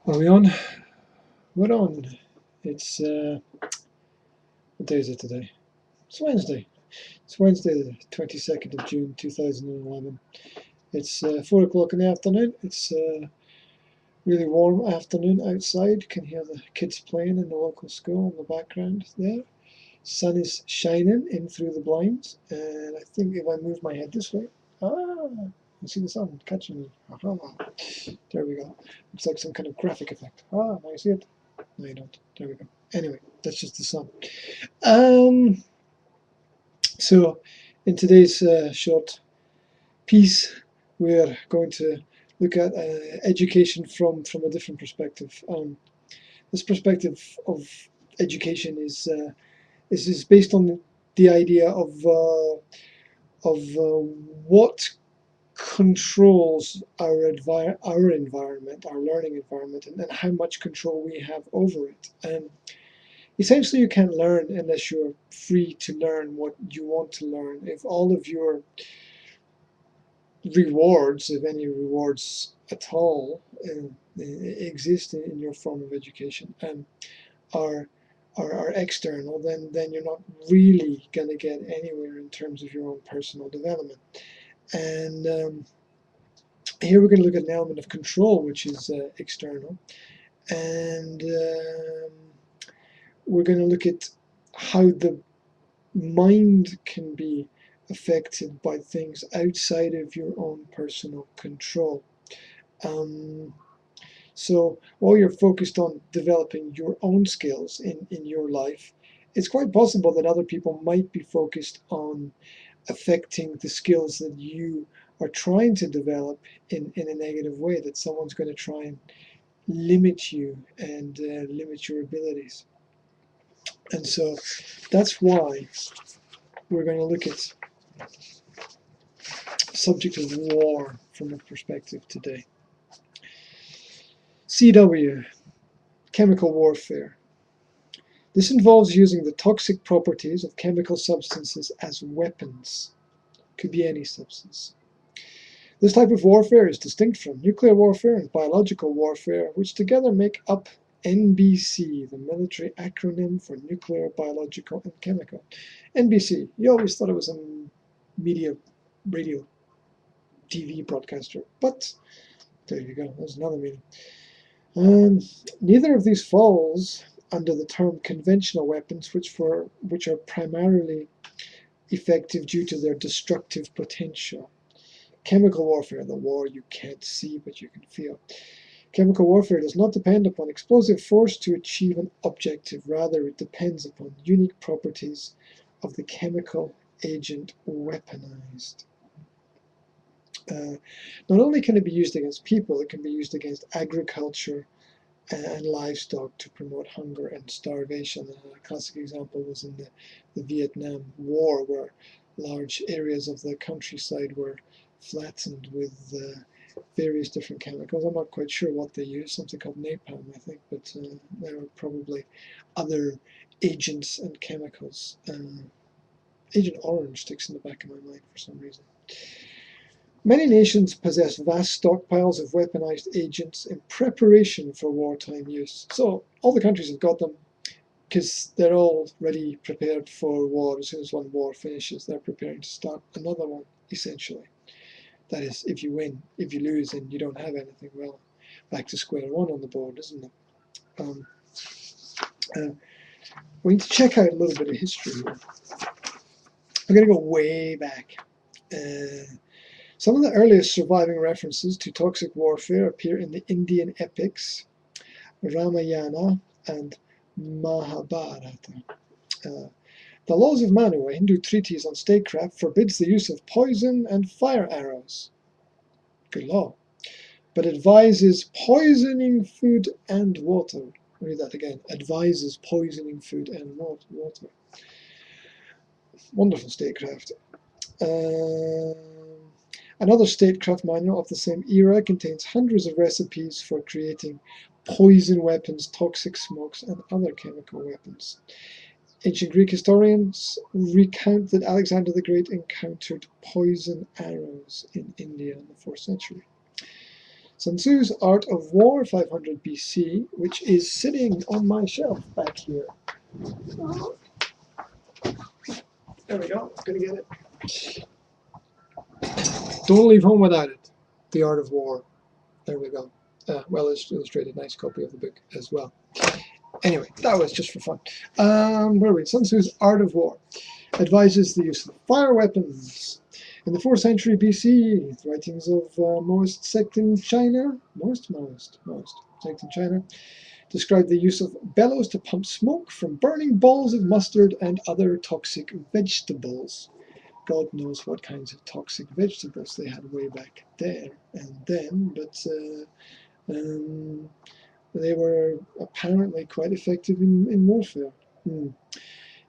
Are we on? We're on. It's what day is it today? It's Wednesday. It's Wednesday, the 22nd of June, 2011. It's 4 o'clock in the afternoon. It's a really warm afternoon outside. You can hear the kids playing in the local school in the background there. Sun is shining in through the blinds, and I think if I move my head this way, you see the sun catching me. There we go. Looks like some kind of graphic effect. Now you see it? No, you don't. There we go. Anyway, that's just the sun. Um, so, in today's short piece, we're going to look at education from a different perspective. This perspective of education is based on the idea of what controls our environment, our learning environment, and how much control we have over it. And essentially, you can't learn unless you're free to learn what you want to learn. If all of your rewards, if any rewards at all, exist in your form of education and are are external, then you're not really going to get anywhere in terms of your own personal development. And here we're going to look at an element of control, which is external, and we're going to look at how the mind can be affected by things outside of your own personal control. Um, so while you're focused on developing your own skills in your life, it's quite possible that other people might be focused on affecting the skills that you are trying to develop in a negative way, that someone's going to try and limit you and limit your abilities. And so that's why we're going to look at the subject of war from a perspective today. CW, chemical warfare. This involves using the toxic properties of chemical substances as weapons. Could be any substance. This type of warfare is distinct from nuclear warfare and biological warfare, which together make up NBC, the military acronym for nuclear, biological, and chemical. NBC, you always thought it was a media, radio, TV broadcaster, but there you go, there's another meaning. Neither of these falls under the term conventional weapons, which are primarily effective due to their destructive potential. Chemical warfare, the war you can't see but you can feel. Chemical warfare does not depend upon explosive force to achieve an objective. Rather, it depends upon unique properties of the chemical agent weaponized. Not only can it be used against people, it can be used against agriculture and livestock to promote hunger and starvation. A classic example was in the Vietnam War, where large areas of the countryside were flattened with various different chemicals. I'm not quite sure what they used, something called napalm, I think, but there were probably other agents and chemicals. Agent Orange sticks in the back of my mind for some reason. Many nations possess vast stockpiles of weaponized agents in preparation for wartime use. So all the countries have got them because they're already prepared for war. As soon as one war finishes, they're preparing to start another one, essentially. That is, if you win. If you lose and you don't have anything, well, back to square one on the board, isn't it? We need to check out a little bit of history here. We're going to go way back. Some of the earliest surviving references to toxic warfare appear in the Indian epics Ramayana and Mahabharata. The Laws of Manu, a Hindu treatise on statecraft, forbids the use of poison and fire arrows. Good law. But advises poisoning food and water. I'll read that again. Advises poisoning food and water. Wonderful statecraft. Another statecraft manual of the same era contains hundreds of recipes for creating poison weapons, toxic smokes, and other chemical weapons. Ancient Greek historians recount that Alexander the Great encountered poison arrows in India in the 4th century. Sun Tzu's Art of War, 500 BC, which is sitting on my shelf back here. There we go, gonna get it. Don't leave home without it. The Art of War. There we go. Well illustrated, nice copy of the book as well. Anyway, that was just for fun. Where are we? Sun Tzu's Art of War advises the use of fire weapons. In the 4th century BC, the writings of Maoist sect in China, Maoist sect in China, described the use of bellows to pump smoke from burning balls of mustard and other toxic vegetables. God knows what kinds of toxic vegetables they had way back there and then, but they were apparently quite effective in warfare.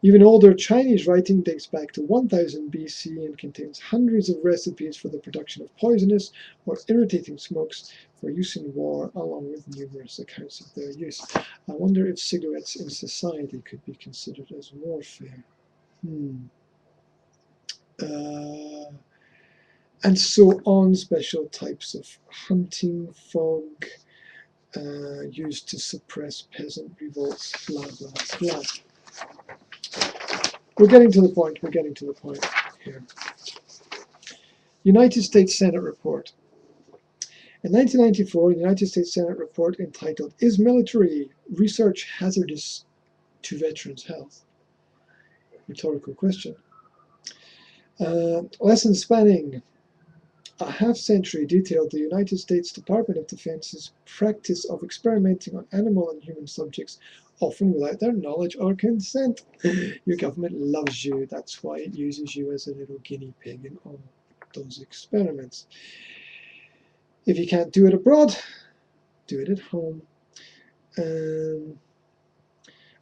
Even older Chinese writing dates back to 1000 BC and contains hundreds of recipes for the production of poisonous or irritating smokes for use in war, along with numerous accounts of their use. I wonder if cigarettes in society could be considered as warfare. And so on, special types of hunting fog used to suppress peasant revolts, blah, blah, blah. We're getting to the point here. United States Senate report. In 1994, the United States Senate report entitled, "Is Military Research Hazardous to Veterans' Health?" Rhetorical question. Lesson spanning a half-century detailed the United States Department of Defense's practice of experimenting on animal and human subjects, often without their knowledge or consent. Your government loves you, that's why it uses you as a little guinea pig in all those experiments. If you can't do it abroad, do it at home.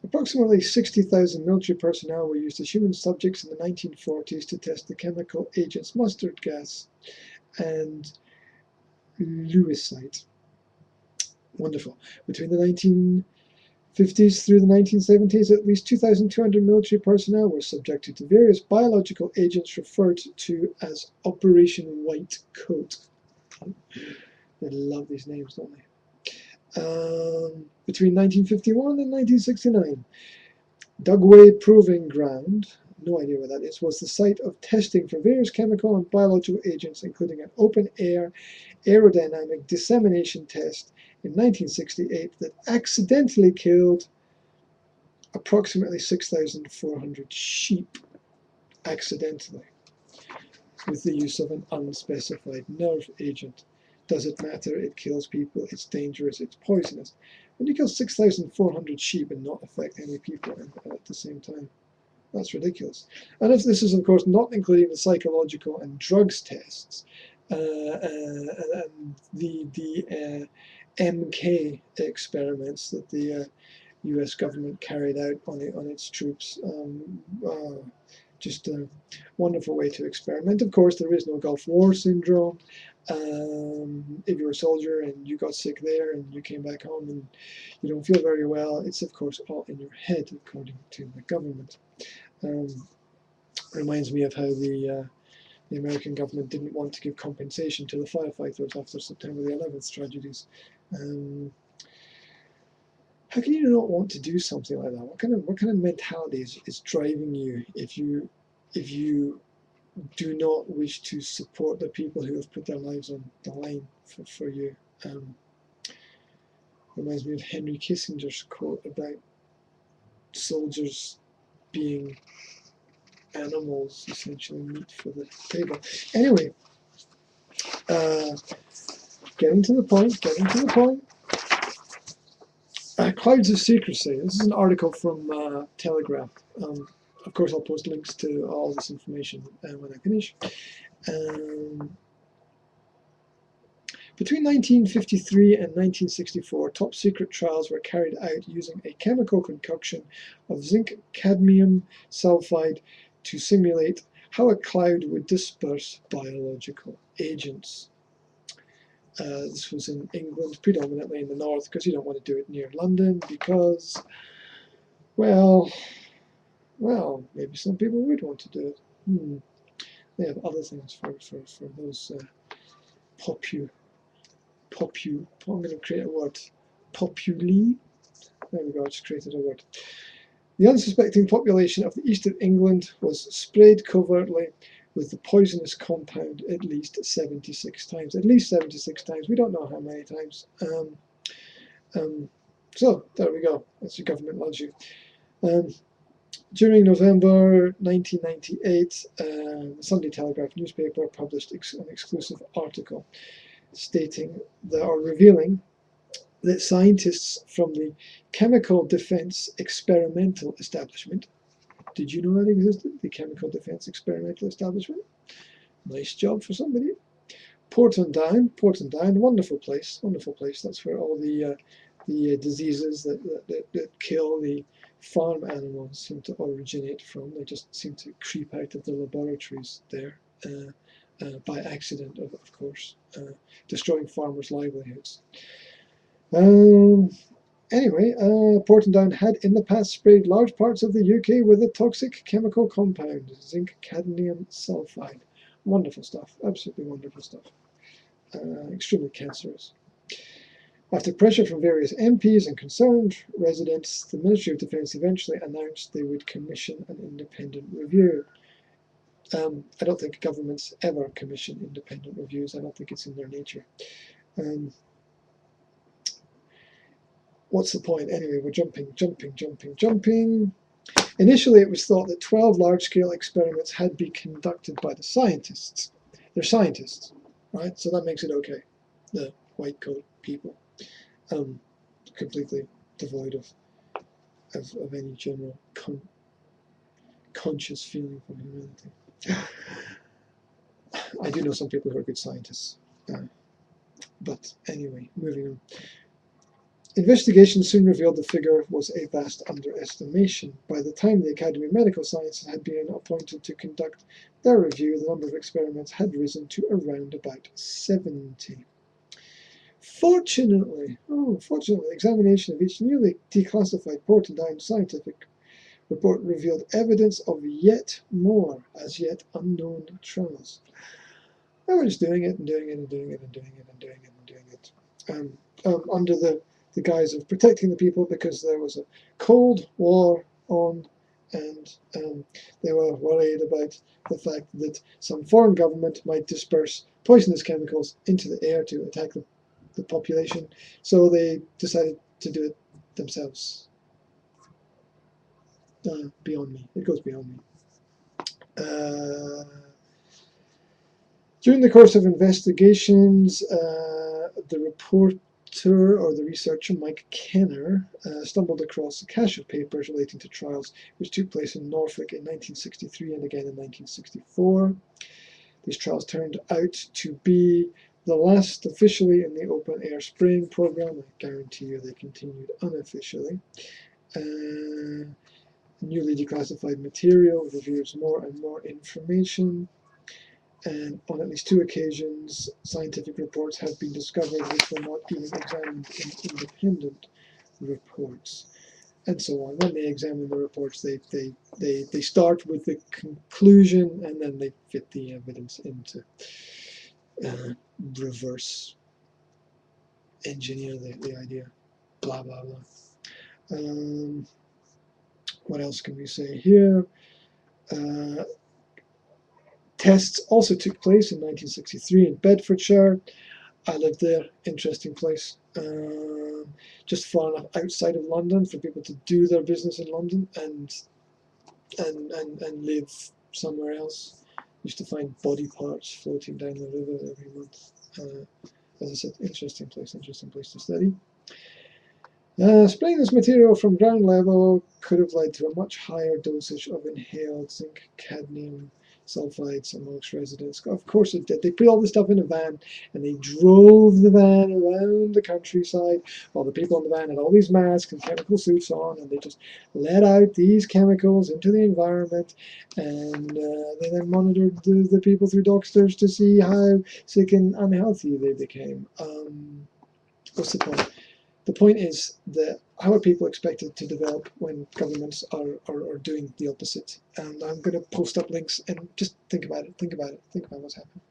Approximately 60,000 military personnel were used as human subjects in the 1940s to test the chemical agents mustard gas and lewisite. Wonderful. Between the 1950s through the 1970s, at least 2,200 military personnel were subjected to various biological agents referred to as Operation White Coat. They love these names, don't they? Between 1951 and 1969, Dugway Proving Ground, no idea what that is, was the site of testing for various chemical and biological agents, including an open-air aerodynamic dissemination test in 1968 that accidentally killed approximately 6,400 sheep, accidentally, with the use of an unspecified nerve agent. Does it matter? It kills people, it's dangerous, it's poisonous. When you kill 6,400 sheep and not affect any people at the same time, that's ridiculous. And if this is, of course, not including the psychological and drugs tests, and the MK experiments that the US government carried out on its troops. Just a wonderful way to experiment. Of course, there is no Gulf War syndrome. If you're a soldier and you got sick there and you came back home and you don't feel very well, it's of course all in your head, according to the government. Reminds me of how the American government didn't want to give compensation to the firefighters after September the 11th tragedies. How can you not want to do something like that? What kind of mentality is driving you if you do not wish to support the people who have put their lives on the line for you? Reminds me of Henry Kissinger's quote about soldiers being animals, essentially meat for the table. Anyway, getting to the point. Clouds of Secrecy. This is an article from Telegraph. Of course, I'll post links to all this information when I finish. Between 1953 and 1964, top secret trials were carried out using a chemical concoction of zinc cadmium sulfide to simulate how a cloud would disperse biological agents. This was in England, predominantly in the north, because you don't want to do it near London because, well, maybe some people would want to do it. They have other things for those I'm going to create a word. Populi. There we go, I just created a word. The unsuspecting population of the east of England was sprayed covertly with the poisonous compound at least 76 times. At least 76 times. We don't know how many times. So there we go. That's your government loves you. During November 1998, the Sunday Telegraph newspaper published an exclusive article stating that, or revealing that scientists from the Chemical Defense Experimental Establishment, did you know that existed? The Chemical Defense Experimental Establishment? Nice job for somebody. Porton-Down, wonderful place. That's where all the diseases that kill the farm animals seem to originate from. They just seem to creep out of the laboratories there by accident, of course, destroying farmers' livelihoods. Anyway, Porton-Down had in the past sprayed large parts of the UK with a toxic chemical compound, zinc cadmium sulfide. Wonderful stuff, absolutely wonderful stuff. Extremely cancerous. After pressure from various MPs and concerned residents, the Ministry of Defence eventually announced they would commission an independent review. I don't think governments ever commission independent reviews. I don't think it's in their nature. What's the point? Anyway, we're jumping. Initially, it was thought that 12 large-scale experiments had been conducted by the scientists. They're scientists, right? So that makes it okay. The white coat people, completely devoid of any general conscious feeling for humanity. I do know some people who are good scientists, but anyway, moving on. Investigation soon revealed the figure was a vast underestimation. By the time the Academy of Medical Sciences had been appointed to conduct their review, the number of experiments had risen to around about 70. Fortunately, examination of each newly declassified Porton-Down scientific report revealed evidence of yet more as yet unknown trials. They were just doing it under the guise of protecting the people because there was a Cold War on, and they were worried about the fact that some foreign government might disperse poisonous chemicals into the air to attack the population, so they decided to do it themselves. Beyond me. It goes beyond me. During the course of investigations, the researcher Mike Kenner stumbled across a cache of papers relating to trials which took place in Norfolk in 1963 and again in 1964. These trials turned out to be the last officially in the open air spraying program. I guarantee you they continued unofficially. Newly declassified material reveals more and more information. And on at least 2 occasions, scientific reports have been discovered which were not even examined in independent reports, and so on. When they examine the reports, they start with the conclusion and then they fit the evidence into reverse engineer the idea. Blah blah blah. What else can we say here? Tests also took place in 1963 in Bedfordshire. I lived there, interesting place. Just far enough outside of London for people to do their business in London and live somewhere else. Used to find body parts floating down the river every month. As I said, interesting place to study. Spraying this material from ground level could have led to a much higher dosage of inhaled zinc cadmium sulfides amongst residents. Of course it did. They put all this stuff in a van and they drove the van around the countryside while the people in the van had all these masks and chemical suits on, and they just let out these chemicals into the environment, and they then monitored the people through doctors to see how sick and unhealthy they became. What's the point? The point is that how are people expected to develop when governments are doing the opposite? And I'm going to post up links and just think about it. Think about what's happening.